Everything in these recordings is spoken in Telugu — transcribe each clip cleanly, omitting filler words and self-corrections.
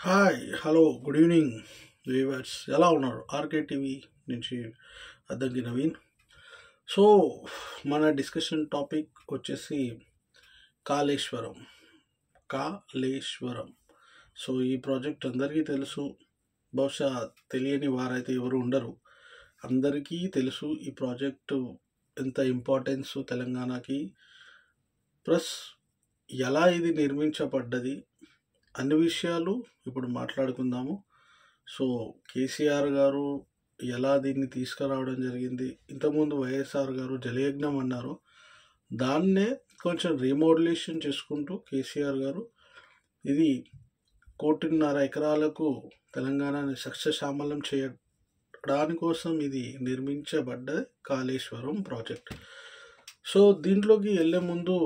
Hi hello good evening viewers ఎలా ఉన్నారు? ఆర్కే టీవీ నుంచి అద్దంకి నవీన్. సో మన డిస్కషన్ టాపిక్ వచ్చేసి కాళేశ్వరం. కాళేశ్వరం సో ఈ ప్రాజెక్ట్ అందరికీ తెలుసు, బహుశా తెలియని వారైతే ఎవరు ఉండరు. అందరికీ తెలుసు ఈ ప్రాజెక్టు ఎంత ఇంపార్టెన్స్ తెలంగాణకి, ప్లస్ ఎలా ఇది నిర్మించబడ్డది అన్ని విషయాలు ఇప్పుడు మాట్లాడుకుందాము. సో కేసీఆర్ గారు ఎలా దీన్ని తీసుకురావడం జరిగింది, ఇంతకుముందు వైఎస్ఆర్ గారు జలయజ్ఞం అన్నారు, దాన్నే కొంచెం రీమోడ్యులేషన్ చేసుకుంటూ కేసీఆర్ గారు ఇది 1.5 ఎకరాలకు తెలంగాణని సస్యశ్యామలం చేయడానికి కోసం ఇది నిర్మించబడ్డ కాళేశ్వరం ప్రాజెక్ట్. సో దీంట్లోకి వెళ్ళే ముందు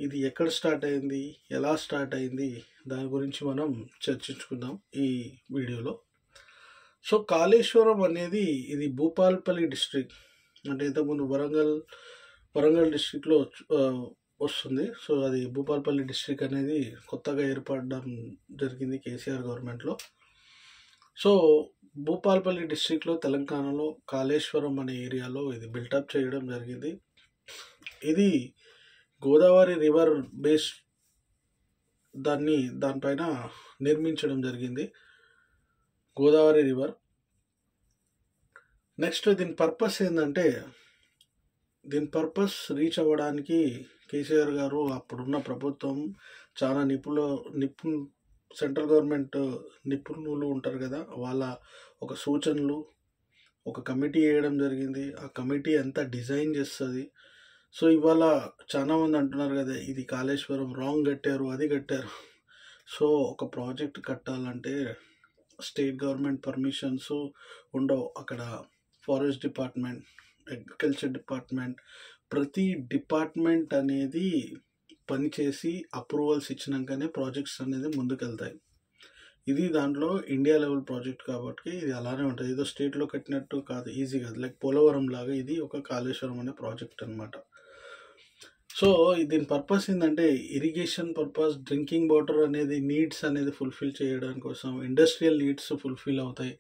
ఇది ఎక్కడ స్టార్ట్ అయింది, ఎలా స్టార్ట్ అయింది, దాని గురించి మనం చర్చించుకుందాం ఈ వీడియోలో. సో కాళేశ్వరం అనేది ఇది భూపాల్పల్లి డిస్ట్రిక్ట్, అంటే ఇంతకుముందు వరంగల్ డిస్ట్రిక్ట్లో వస్తుంది. సో అది భూపాల్పల్లి డిస్ట్రిక్ట్ అనేది కొత్తగా ఏర్పడడం జరిగింది కేసీఆర్ గవర్నమెంట్లో. సో భూపాల్పల్లి డిస్ట్రిక్ట్లో తెలంగాణలో కాళేశ్వరం అనే ఏరియాలో ఇది బిల్టప్ చేయడం జరిగింది. ఇది గోదావరి రివర్ బేస్ దానిపైన నిర్మించడం జరిగింది, గోదావరి రివర్. నెక్స్ట్ దీని పర్పస్ ఏంటంటే, దీని పర్పస్ రీచ్ అవ్వడానికి కేసీఆర్ గారు అప్పుడున్న ప్రభుత్వం చాలా సెంట్రల్ గవర్నమెంట్ నిపుణులు ఉంటారు కదా, వాళ్ళ ఒక సూచనలు ఒక కమిటీ వేయడం జరిగింది. ఆ కమిటీ అంతా డిజైన్ చేస్తుంది. సో ఇవాళ చాలామంది అంటున్నారు కదా, ఇది కాళేశ్వరం రాంగ్ కట్టారు, అది కట్టారు. సో ఒక ప్రాజెక్ట్ కట్టాలంటే స్టేట్ గవర్నమెంట్ పర్మిషన్స్ ఉండవు. అక్కడ ఫారెస్ట్ డిపార్ట్మెంట్, అగ్రికల్చర్ డిపార్ట్మెంట్, ప్రతి డిపార్ట్మెంట్ అనేది పనిచేసి అప్రూవల్స్ ఇచ్చినాకనే ప్రాజెక్ట్స్ అనేది ముందుకెళ్తాయి. ఇది దాంట్లో ఇండియా లెవెల్ ప్రాజెక్ట్ కాబట్టి ఇది అలానే ఉంటుంది. ఏదో స్టేట్లో కట్టినట్టు కాదు, ఈజీ కాదు. లైక్ పోలవరం లాగా ఇది ఒక కాళేశ్వరం అనే ప్రాజెక్ట్ అనమాట. సో దీని పర్పస్ ఏంటంటే ఇరిగేషన్ పర్పస్, డ్రింకింగ్ వాటర్ అనేది నీడ్స్ అనేది ఫుల్ఫిల్ చేయడం కోసం, ఇండస్ట్రియల్ నీడ్స్ ఫుల్ఫిల్ అవుతాయి.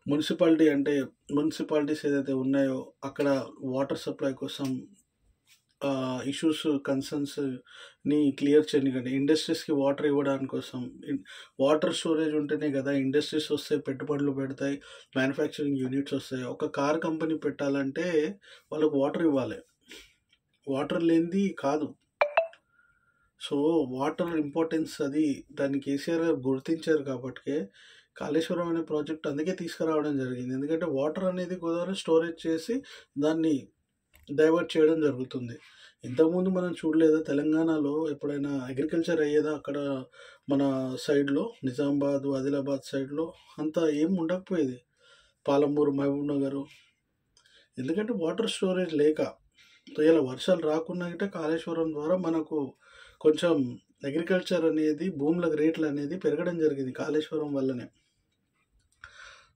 మున్సిపాలిటీస్ ఏదైతే ఉన్నాయో అక్కడ వాటర్ సప్లై కోసం ఇష్యూస్, కన్సర్న్స్ని క్లియర్ చేయడానికి, ఇండస్ట్రీస్కి వాటర్ ఇవ్వడానికి కోసం. వాటర్ స్టోరేజ్ ఉంటేనే కదా ఇండస్ట్రీస్ వస్తాయి, పెట్టుబడులు పెడతాయి, మ్యానుఫ్యాక్చరింగ్ యూనిట్స్ వస్తాయి. ఒక కార్ కంపెనీ పెట్టాలంటే వాళ్ళకు వాటర్ ఇవ్వాలి, వాటర్ లేనిది కాదు. సో వాటర్ ఇంపార్టెన్స్ అది దాన్ని కేసీఆర్ గారు గుర్తించారు కాబట్టి కాళేశ్వరం అనే ప్రాజెక్ట్ అందుకే తీసుకురావడం జరిగింది. ఎందుకంటే వాటర్ అనేది గోదావరి స్టోరేజ్ చేసి దాన్ని డైవర్ట్ చేయడం జరుగుతుంది. ఇంతకుముందు మనం చూడలేదా తెలంగాణలో ఎప్పుడైనా అగ్రికల్చర్ అయ్యేదా? అక్కడ మన సైడ్లో నిజామాబాద్, ఆదిలాబాద్ సైడ్లో అంతా ఏం ఉండకపోయేది, పాలమూరు, మహబూబ్ నగర్, ఎందుకంటే వాటర్ స్టోరేజ్ లేక. ఇలా వర్షాలు రాకున్నా గిట్ట కాళేశ్వరం ద్వారా మనకు కొంచెం అగ్రికల్చర్ అనేది, భూముల రేట్లు అనేది పెరగడం జరిగింది కాళేశ్వరం వల్లనే.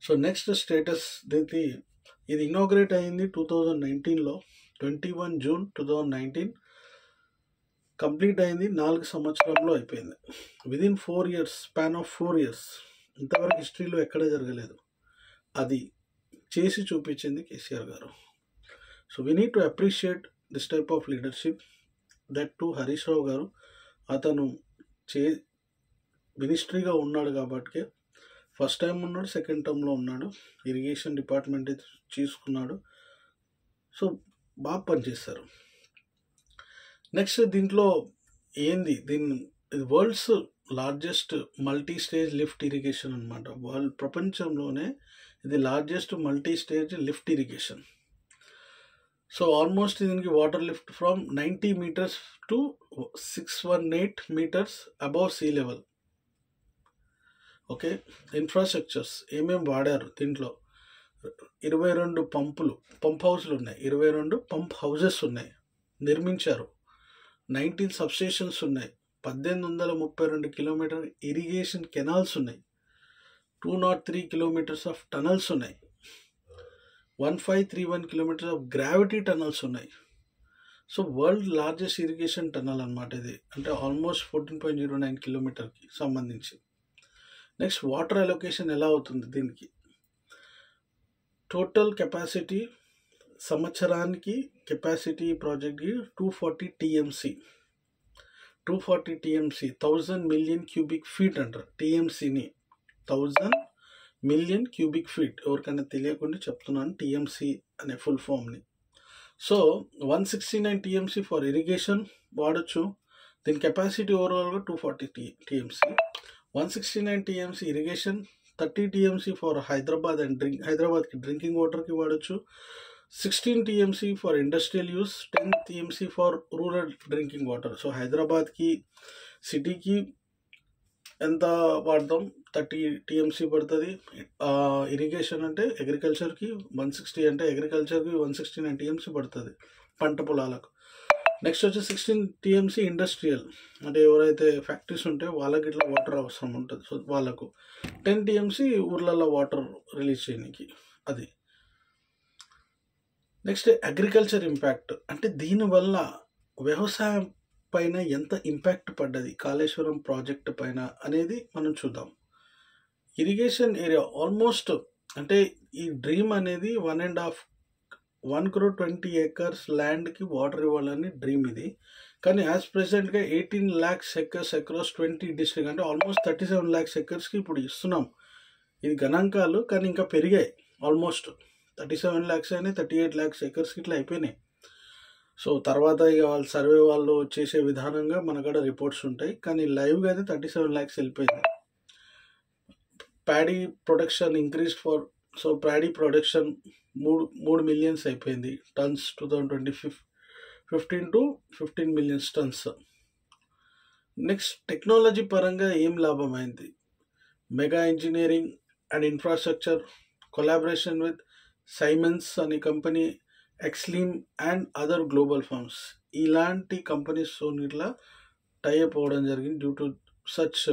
సో నెక్స్ట్ స్టేటస్ ఇది ఇనాగ్రేట్ అయింది 2019లో, 21 జూన్ 2019 కంప్లీట్ అయింది. 4 సంవత్సరంలో అయిపోయింది. Within 4 years, span of 4 years. ఇంతవరకు హిస్టరీలో ఎక్కడ జరగలేదు. అది చేసి చూపించింది కేసీఆర్ గారు. So we need to appreciate this type of leadership. That too Harish Rao గారు, అతను మినిస్ట్రీగా ఉన్నాడు కాబట్టి ఫస్ట్ టైం ఉన్నాడు, సెకండ్ టర్మ్లో ఉన్నాడు, ఇరిగేషన్ డిపార్ట్మెంట్ తీసుకున్నాడు. సో బాగా పనిచేస్తారు. నెక్స్ట్ దీంట్లో ఏంది, ఇది world's largest multi stage lift irrigation అనమాట. ప్రపంచంలోనే ఇది largest multi stage lift irrigation. So almost దీనికి water lift from 90 meters to 618 meters above sea level. Okay, infrastructures ఏమేమి వాడారు దీంట్లో? 22 పంప్ హౌస్లు ఉన్నాయి, 22 పంప్ హౌజెస్ ఉన్నాయి, నిర్మించారు. 19 సబ్స్టేషన్స్ ఉన్నాయి, 1832 కిలోమీటర్ ఇరిగేషన్ కెనాల్స్ ఉన్నాయి, 203 kilometers ఆఫ్ టనల్స్ ఉన్నాయి, 1531 kilometers ఆఫ్ గ్రావిటీ టనల్స్ ఉన్నాయి. So world largest irrigation tunnel అనమాట ఇది. అంటే ఆల్మోస్ట్ 14.09 kilometerకి సంబంధించి. నెక్స్ట్ వాటర్ అలొకేషన్ ఎలా అవుతుంది దీనికి. టోటల్ కెపాసిటీ సంవత్సరానికి కెపాసిటీ ప్రాజెక్ట్కి 240 టీఎంసీ 1000 మిలియన్ క్యూబిక్ ఫీట్ అంటారు. టీఎంసీని 1000 మిలియన్ క్యూబిక్ ఫీట్, ఎవరికైనా తెలియకుండా చెప్తున్నాను టీఎంసీ అనే ఫుల్ ఫామ్ని. సో 169 టీఎంసీ ఫర్ ఇరిగేషన్ వాడచ్చు. దీని కెపాసిటీ ఓవరాల్గా 240 TMC. 169 TMC irrigation, 30 TMC for Hyderabad and హైదరాబాద్కి డ్రింకింగ్ వాటర్కి వాడచ్చు. 16 TMC for industrial use, 10 TMC for rural drinking water. So హైదరాబాద్కి సిటీకి ఎంత వాడతాం, 30 టీఎంసీ పడుతుంది. ఇరిగేషన్ అంటే అగ్రికల్చర్కి 160, అంటే అగ్రికల్చర్కి 169 టీఎంసీ పడుతుంది పంట పొలాలకు. నెక్స్ట్ వచ్చి 16 టీఎంసీ ఇండస్ట్రియల్, అంటే ఎవరైతే ఫ్యాక్టరీస్ ఉంటే వాళ్ళకి ఇట్లా వాటర్ అవసరం ఉంటుంది. సో వాళ్ళకు 10 టీఎంసీ ఊర్లలో వాటర్ రిలీజ్ చేయడానికి అది. నెక్స్ట్ అగ్రికల్చర్ ఇంపాక్ట్, అంటే దీనివల్ల వ్యవసాయం పైన ఎంత ఇంపాక్ట్ పడ్డది కాళేశ్వరం ప్రాజెక్ట్ పైన అనేది మనం చూద్దాం. ఇరిగేషన్ ఏరియా ఆల్మోస్ట్, అంటే ఈ డ్రీమ్ అనేది 1 crore 20 acres ల్యాండ్కి వాటర్ ఇవ్వాలని డ్రీమ్ ఇది. కానీ యాజ్ ప్రెసెంట్గా 18 lakhs acres అక్రాస్ 20 డిస్ట్రిక్ట్, అంటే ఆల్మోస్ట్ 37 lakhs acresకి ఇప్పుడు ఇస్తున్నాం. ఇది గణాంకాలు, కానీ ఇంకా పెరిగాయి. ఆల్మోస్ట్ 37 lakhs అయినాయి, 38 lakhs acresకి ఇట్లా అయిపోయినాయి. సో తర్వాత ఇక వాళ్ళు సర్వే వాళ్ళు చేసే విధానంగా మనకాడ రిపోర్ట్స్ ఉంటాయి, కానీ లైవ్గా అయితే 37 lakhs వెళ్ళిపోయింది. Paddy production increase for, so paddy production 3 million అయిపోయింది tons 2015 to 15 million tons. Next technology పరంగా ఏం లాభమైంది, mega engineering and infrastructure collaboration with Siemens అనే company, Xylem and other global firms, ఇలాంటి కంపెనీస్ ఇట్లా టైఅప్ అవ్వడం జరిగింది. డ్యూ టు సచ్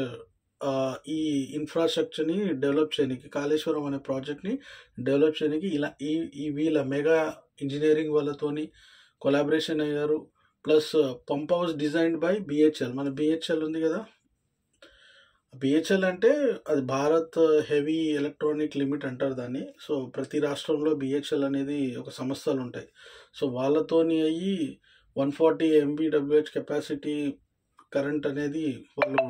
ఈ ఇన్ఫ్రాస్ట్రక్చర్ని డెవలప్ చేయడానికి, కాళేశ్వరం అనే ప్రాజెక్ట్ని డెవలప్ చేయడానికి ఇలా ఈ వీళ్ళ మెగా ఇంజనీరింగ్ వాళ్ళతోని కొలాబరేషన్ అయ్యారు. Plus pump house designed by BHEL, మన బిహెచ్ఎల్ ఉంది కదా, బిహెచ్ఎల్ అంటే అది భారత్ హెవీ ఎలక్ట్రానిక్ లిమిట్ అంటారు దాన్ని. సో ప్రతి రాష్ట్రంలో బిహెచ్ఎల్ అనేది ఒక సంస్థలు ఉంటాయి. సో వాళ్ళతోని అయ్యి 140 MVWH కెపాసిటీ కరెంట్ అనేది వాళ్ళు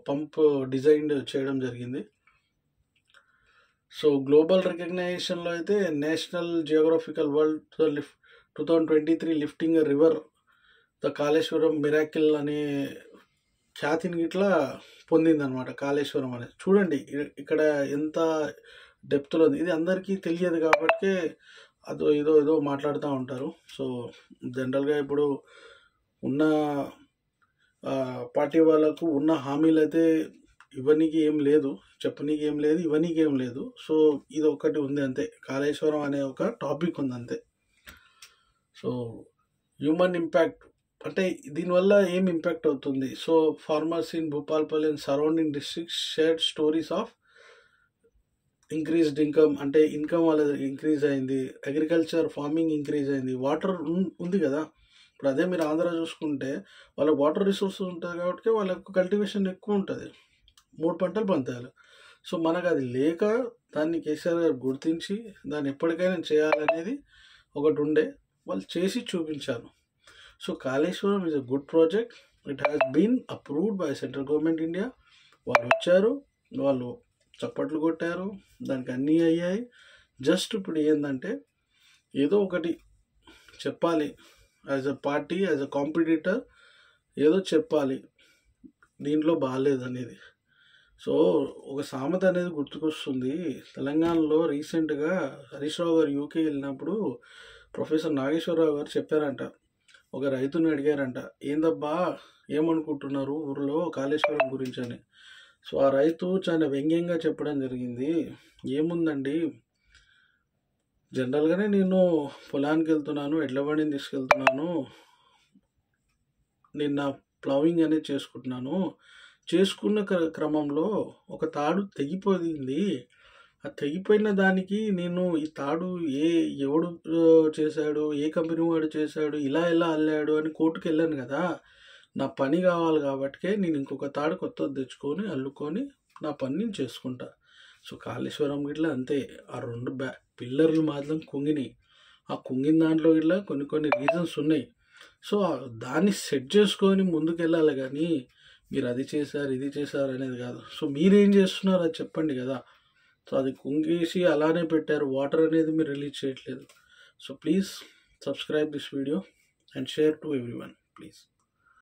పంప్ డిజైన్ చేయడం జరిగింది. సో గ్లోబల్ రికగ్నైజేషన్లో అయితే national geographical world 2023 lifting river the Kaleshwaram miracle అనే ఖ్యాతిని ఇట్లా పొందిందనమాట కాళేశ్వరం అనేది. చూడండి ఇక్కడ ఎంత డెప్త్లో ఉంది. ఇది అందరికీ తెలియదు కాబట్టి ఏదో మాట్లాడుతూ ఉంటారు. సో జనరల్గా ఇప్పుడు ఉన్న పార్టీ వాళ్ళకు ఉన్న హామీలు అయితే ఇవ్వనీకి ఏం లేదు, చెప్పనీకి ఏం లేదు, ఇవ్వనీకి ఏం లేదు. సో ఇది ఒకటి ఉంది అంతే, కాళేశ్వరం అనే ఒక టాపిక్ ఉంది అంతే. సో హ్యూమన్ ఇంపాక్ట్, అంటే దీనివల్ల ఏం ఇంపాక్ట్ అవుతుంది. So farmers in Bhupalpally and surrounding districts shared stories of increased income, అంటే ఇన్కమ్ వాళ్ళది ఇంక్రీజ్ అయింది, అగ్రికల్చర్ ఫార్మింగ్ ఇంక్రీజ్ అయింది. వాటర్ ఉంది కదా, ఇప్పుడు అదే మీరు ఆంధ్ర చూసుకుంటే వాళ్ళకి వాటర్ రిసోర్సెస్ ఉంటుంది కాబట్టి వాళ్ళకు కల్టివేషన్ ఎక్కువ ఉంటుంది, 3 పంటలు పంతారు. సో మనకు అది లేక దాన్ని కేసీఆర్ గారు గుర్తించి దాన్ని ఎప్పటికైనా చేయాలనేది ఒకటి ఉండే, వాళ్ళు చేసి చూపించారు. So Kaleshwaram is a good project, it has been approved by central government India. వాళ్ళు వచ్చారు, వాళ్ళు చప్పట్లు కొట్టారు, దానికి అన్నీ అయ్యాయి. జస్ట్ ఇప్పుడు ఏంటంటే ఏదో ఒకటి చెప్పాలి, as a party, as a competitor ఏదో చెప్పాలి దీంట్లో బాగాలేదు అనేది. సో ఒక సామెత అనేది గుర్తుకొస్తుంది. తెలంగాణలో రీసెంట్గా హరీష్ రావు గారు యూకే వెళ్ళినప్పుడు ప్రొఫెసర్ నాగేశ్వరరావు గారు చెప్పారంట, ఒక రైతుని అడిగారంట, ఏందబ్బా ఏమనుకుంటున్నారు ఊరిలో కాళేశ్వరం గురించి అని. సో ఆ రైతు చాలా వ్యంగ్యంగా చెప్పడం జరిగింది, ఏముందండి జనరల్గానే నేను పొలానికి వెళ్తున్నాను, ఎడ్ల బండిని తీసుకెళ్తున్నాను, నేను నా ప్లవింగ్ అనేది చేసుకున్న క్రమంలో ఒక తాడు తెగిపోయింది. ఆ తెగిపోయిన దానికి నేను ఈ తాడు ఎవడు చేశాడు, ఏ కంపెనీ వాడు చేశాడు, ఇలా అల్లాడు అని కోర్టుకు వెళ్ళాను కదా, నా పని కావాలి కాబట్టి నేను ఇంకొక తాడు కొత్తది తెచ్చుకొని అల్లుకొని నా పని నేను చేసుకుంటా. సో కాళేశ్వరం గిట్లా అంతే, ఆ 2 పిల్లర్లు మాత్రం కుంగినాయి. ఆ కుంగిన దాంట్లో ఇట్లా కొన్ని రీజన్స్ ఉన్నాయి. సో దాన్ని సెట్ చేసుకొని ముందుకెళ్ళాలి కానీ మీరు అది చేశారు ఇది చేశారు అనేది కాదు. సో మీరేం చేస్తున్నారు అది చెప్పండి కదా. సో అది కుంగేసి అలానే పెట్టారు, వాటర్ అనేది మీరు రిలీజ్ చేయట్లేదు. So please subscribe this video and share to everyone please.